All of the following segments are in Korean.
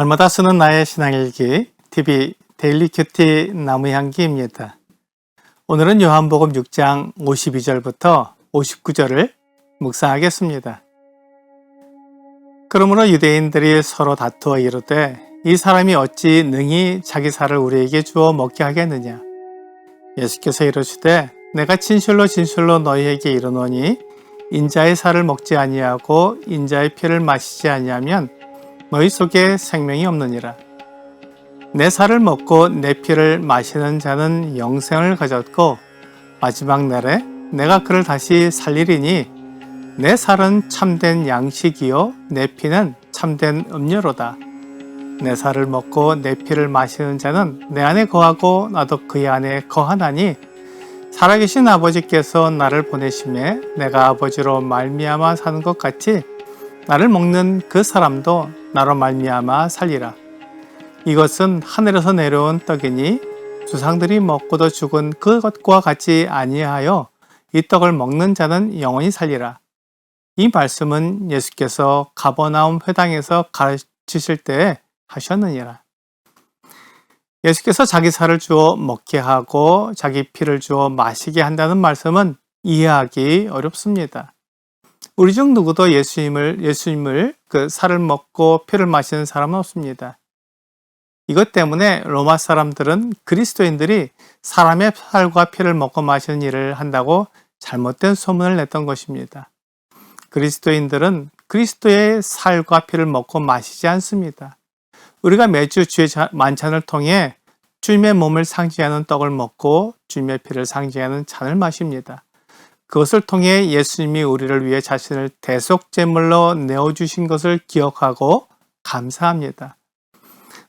날마다 쓰는 나의 신앙일기 TV 데일리 큐티 나무향기입니다. 오늘은 요한복음 6장 52절부터 59절을 묵상하겠습니다. 그러므로 유대인들이 서로 다투어 이르되 이 사람이 어찌 능히 자기 살을 우리에게 주어 먹게 하겠느냐. 예수께서 이르시되 내가 진실로 진실로 너희에게 이르노니 인자의 살을 먹지 아니하고 인자의 피를 마시지 아니하면 너희 속에 생명이 없느니라. 내 살을 먹고 내 피를 마시는 자는 영생을 가졌고 마지막 날에 내가 그를 다시 살리리니 내 살은 참된 양식이요 내 피는 참된 음료로다. 내 살을 먹고 내 피를 마시는 자는 내 안에 거하고 나도 그의 안에 거하나니 살아계신 아버지께서 나를 보내심에 내가 아버지로 말미암아 사는 것 같이 나를 먹는 그 사람도 나로 말미암아 살리라. 이것은 하늘에서 내려온 떡이니 조상들이 먹고도 죽은 그것과 같이 아니하여 이 떡을 먹는 자는 영원히 살리라. 이 말씀은 예수께서 가버나움 회당에서 가르치실 때에 하셨느니라. 예수께서 자기 살을 주어 먹게 하고 자기 피를 주어 마시게 한다는 말씀은 이해하기 어렵습니다. 우리 중 누구도 예수님을 그 살을 먹고 피를 마시는 사람은 없습니다. 이것 때문에 로마 사람들은 그리스도인들이 사람의 살과 피를 먹고 마시는 일을 한다고 잘못된 소문을 냈던 것입니다. 그리스도인들은 그리스도의 살과 피를 먹고 마시지 않습니다. 우리가 매주 주의 만찬을 통해 주님의 몸을 상징하는 떡을 먹고 주님의 피를 상징하는 잔을 마십니다. 그것을 통해 예수님이 우리를 위해 자신을 대속제물로 내어주신 것을 기억하고 감사합니다.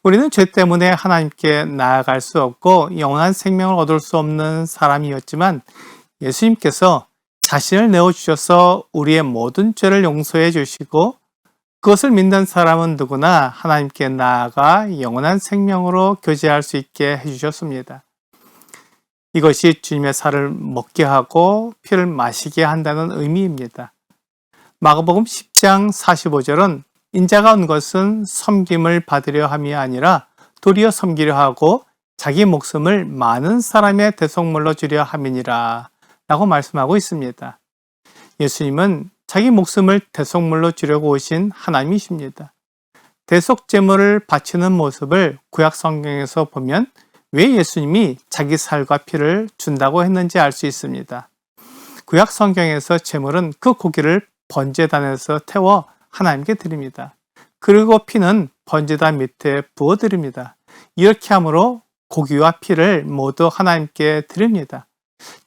우리는 죄 때문에 하나님께 나아갈 수 없고 영원한 생명을 얻을 수 없는 사람이었지만 예수님께서 자신을 내어주셔서 우리의 모든 죄를 용서해 주시고 그것을 믿는 사람은 누구나 하나님께 나아가 영원한 생명으로 교제할 수 있게 해주셨습니다. 이것이 주님의 살을 먹게 하고 피를 마시게 한다는 의미입니다. 마가복음 10장 45절은 인자가 온 것은 섬김을 받으려 함이 아니라 도리어 섬기려 하고 자기 목숨을 많은 사람의 대속물로 주려 함이니라 라고 말씀하고 있습니다. 예수님은 자기 목숨을 대속물로 주려고 오신 하나님이십니다. 대속제물을 바치는 모습을 구약 성경에서 보면 왜 예수님이 자기 살과 피를 준다고 했는지 알 수 있습니다. 구약 성경에서 제물은 그 고기를 번제단에서 태워 하나님께 드립니다. 그리고 피는 번제단 밑에 부어드립니다. 이렇게 함으로 고기와 피를 모두 하나님께 드립니다.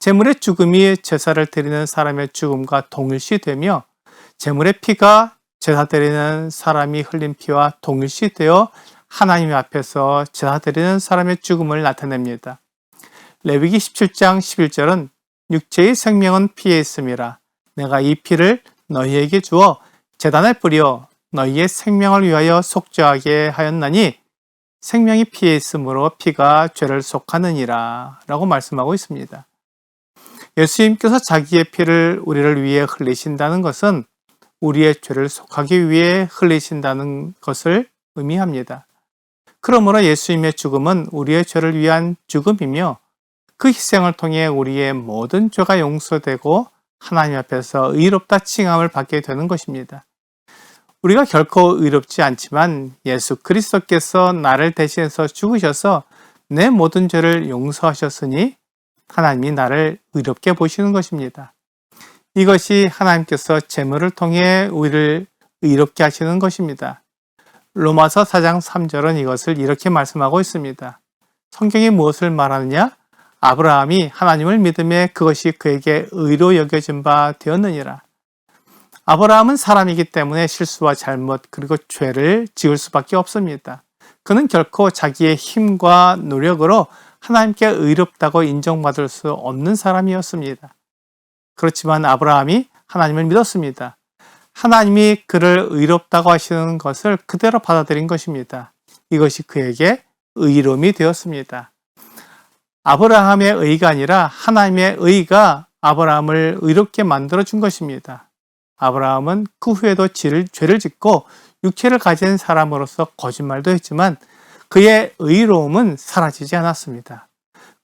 제물의 죽음이 제사를 드리는 사람의 죽음과 동일시되며 제물의 피가 제사 드리는 사람이 흘린 피와 동일시되어 하나님 앞에서 제사 드리는 사람의 죽음을 나타냅니다. 레위기 17장 11절은 육체의 생명은 피에 있음이라. 내가 이 피를 너희에게 주어 제단에 뿌려 너희의 생명을 위하여 속죄하게 하였나니 생명이 피에 있으므로 피가 죄를 속하느니라 라고 말씀하고 있습니다. 예수님께서 자기의 피를 우리를 위해 흘리신다는 것은 우리의 죄를 속하기 위해 흘리신다는 것을 의미합니다. 그러므로 예수님의 죽음은 우리의 죄를 위한 죽음이며 그 희생을 통해 우리의 모든 죄가 용서되고 하나님 앞에서 의롭다 칭함을 받게 되는 것입니다. 우리가 결코 의롭지 않지만 예수 그리스도께서 나를 대신해서 죽으셔서 내 모든 죄를 용서하셨으니 하나님이 나를 의롭게 보시는 것입니다. 이것이 하나님께서 제물을 통해 우리를 의롭게 하시는 것입니다. 로마서 4장 3절은 이것을 이렇게 말씀하고 있습니다. 성경이 무엇을 말하느냐? 아브라함이 하나님을 믿음에 그것이 그에게 의로 여겨진 바 되었느니라. 아브라함은 사람이기 때문에 실수와 잘못 그리고 죄를 지을 수밖에 없습니다. 그는 결코 자기의 힘과 노력으로 하나님께 의롭다고 인정받을 수 없는 사람이었습니다. 그렇지만 아브라함이 하나님을 믿었습니다. 하나님이 그를 의롭다고 하시는 것을 그대로 받아들인 것입니다. 이것이 그에게 의로움이 되었습니다. 아브라함의 의가 아니라 하나님의 의가 아브라함을 의롭게 만들어준 것입니다. 아브라함은 그 후에도 죄를 짓고 육체를 가진 사람으로서 거짓말도 했지만 그의 의로움은 사라지지 않았습니다.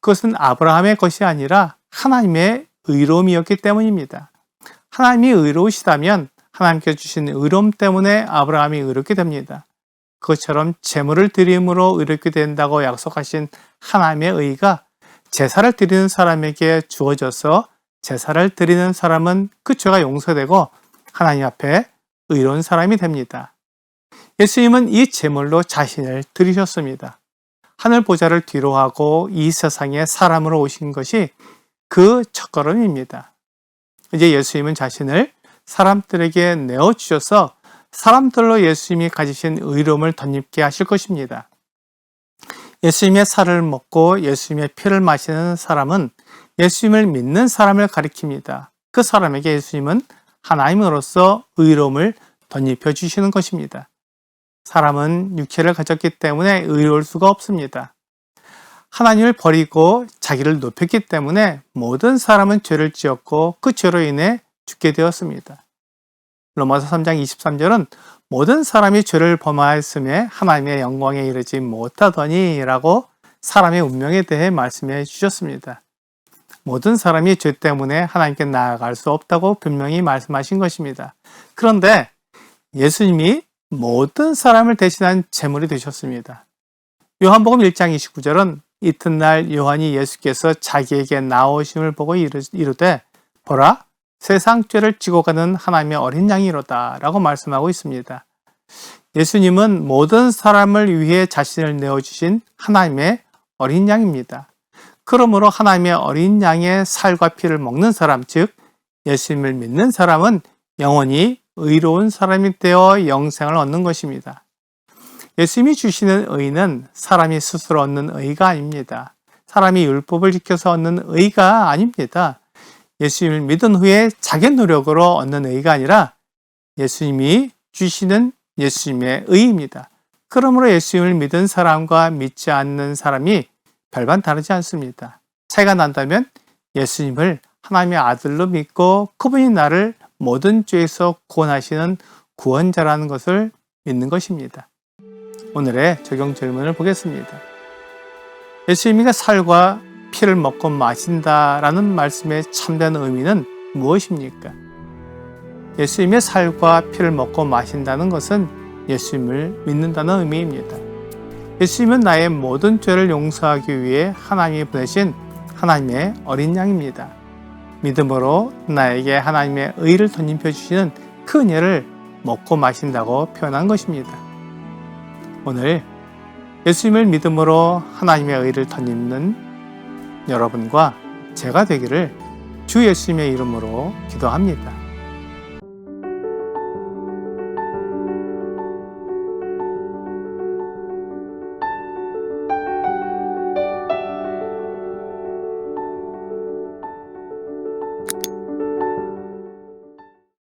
그것은 아브라함의 것이 아니라 하나님의 의로움이었기 때문입니다. 하나님이 의로우시다면 하나님께서 주신 의로움 때문에 아브라함이 의롭게 됩니다. 그것처럼 제물을 드림으로 의롭게 된다고 약속하신 하나님의 의가 제사를 드리는 사람에게 주어져서 제사를 드리는 사람은 그 죄가 용서되고 하나님 앞에 의로운 사람이 됩니다. 예수님은 이 제물로 자신을 드리셨습니다. 하늘 보좌를 뒤로하고 이 세상에 사람으로 오신 것이 그 첫걸음입니다. 이제 예수님은 자신을 사람들에게 내어주셔서 사람들로 예수님이 가지신 의로움을 덧입게 하실 것입니다. 예수님의 살을 먹고 예수님의 피를 마시는 사람은 예수님을 믿는 사람을 가리킵니다. 그 사람에게 예수님은 하나님으로서 의로움을 덧입혀 주시는 것입니다. 사람은 육체를 가졌기 때문에 의로울 수가 없습니다. 하나님을 버리고 자기를 높였기 때문에 모든 사람은 죄를 지었고 그 죄로 인해 죽게 되었습니다. 로마서 3장 23절은 모든 사람이 죄를 범하였음에 하나님의 영광에 이르지 못하더니 라고 사람의 운명에 대해 말씀해 주셨습니다. 모든 사람이 죄 때문에 하나님께 나아갈 수 없다고 분명히 말씀하신 것입니다. 그런데 예수님이 모든 사람을 대신한 제물이 되셨습니다. 요한복음 1장 29절은 이튿날 요한이 예수께서 자기에게 나오심을 보고 이르되 보라 세상 죄를 지고 가는 하나님의 어린 양이로다 라고 말씀하고 있습니다. 예수님은 모든 사람을 위해 자신을 내어주신 하나님의 어린 양입니다. 그러므로 하나님의 어린 양의 살과 피를 먹는 사람, 즉 예수님을 믿는 사람은 영원히 의로운 사람이 되어 영생을 얻는 것입니다. 예수님이 주시는 의는 사람이 스스로 얻는 의가 아닙니다. 사람이 율법을 지켜서 얻는 의가 아닙니다. 예수님을 믿은 후에 자기 노력으로 얻는 의가 아니라 예수님이 주시는 예수님의 의입니다. 그러므로 예수님을 믿은 사람과 믿지 않는 사람이 별반 다르지 않습니다. 차이가 난다면 예수님을 하나님의 아들로 믿고 그분이 나를 모든 죄에서 구원하시는 구원자라는 것을 믿는 것입니다. 오늘의 적용 질문을 보겠습니다. 예수님이 살과 피를 먹고 마신다라는 말씀의 참된 의미는 무엇입니까? 예수님의 살과 피를 먹고 마신다는 것은 예수님을 믿는다는 의미입니다. 예수님은 나의 모든 죄를 용서하기 위해 하나님이 보내신 하나님의 어린 양입니다. 믿음으로 나에게 하나님의 의를 덧입혀 주시는 그 은혜를 먹고 마신다고 표현한 것입니다. 오늘 예수님을 믿음으로 하나님의 의를 덧입는 여러분과 제가 되기를 주 예수님의 이름으로 기도합니다.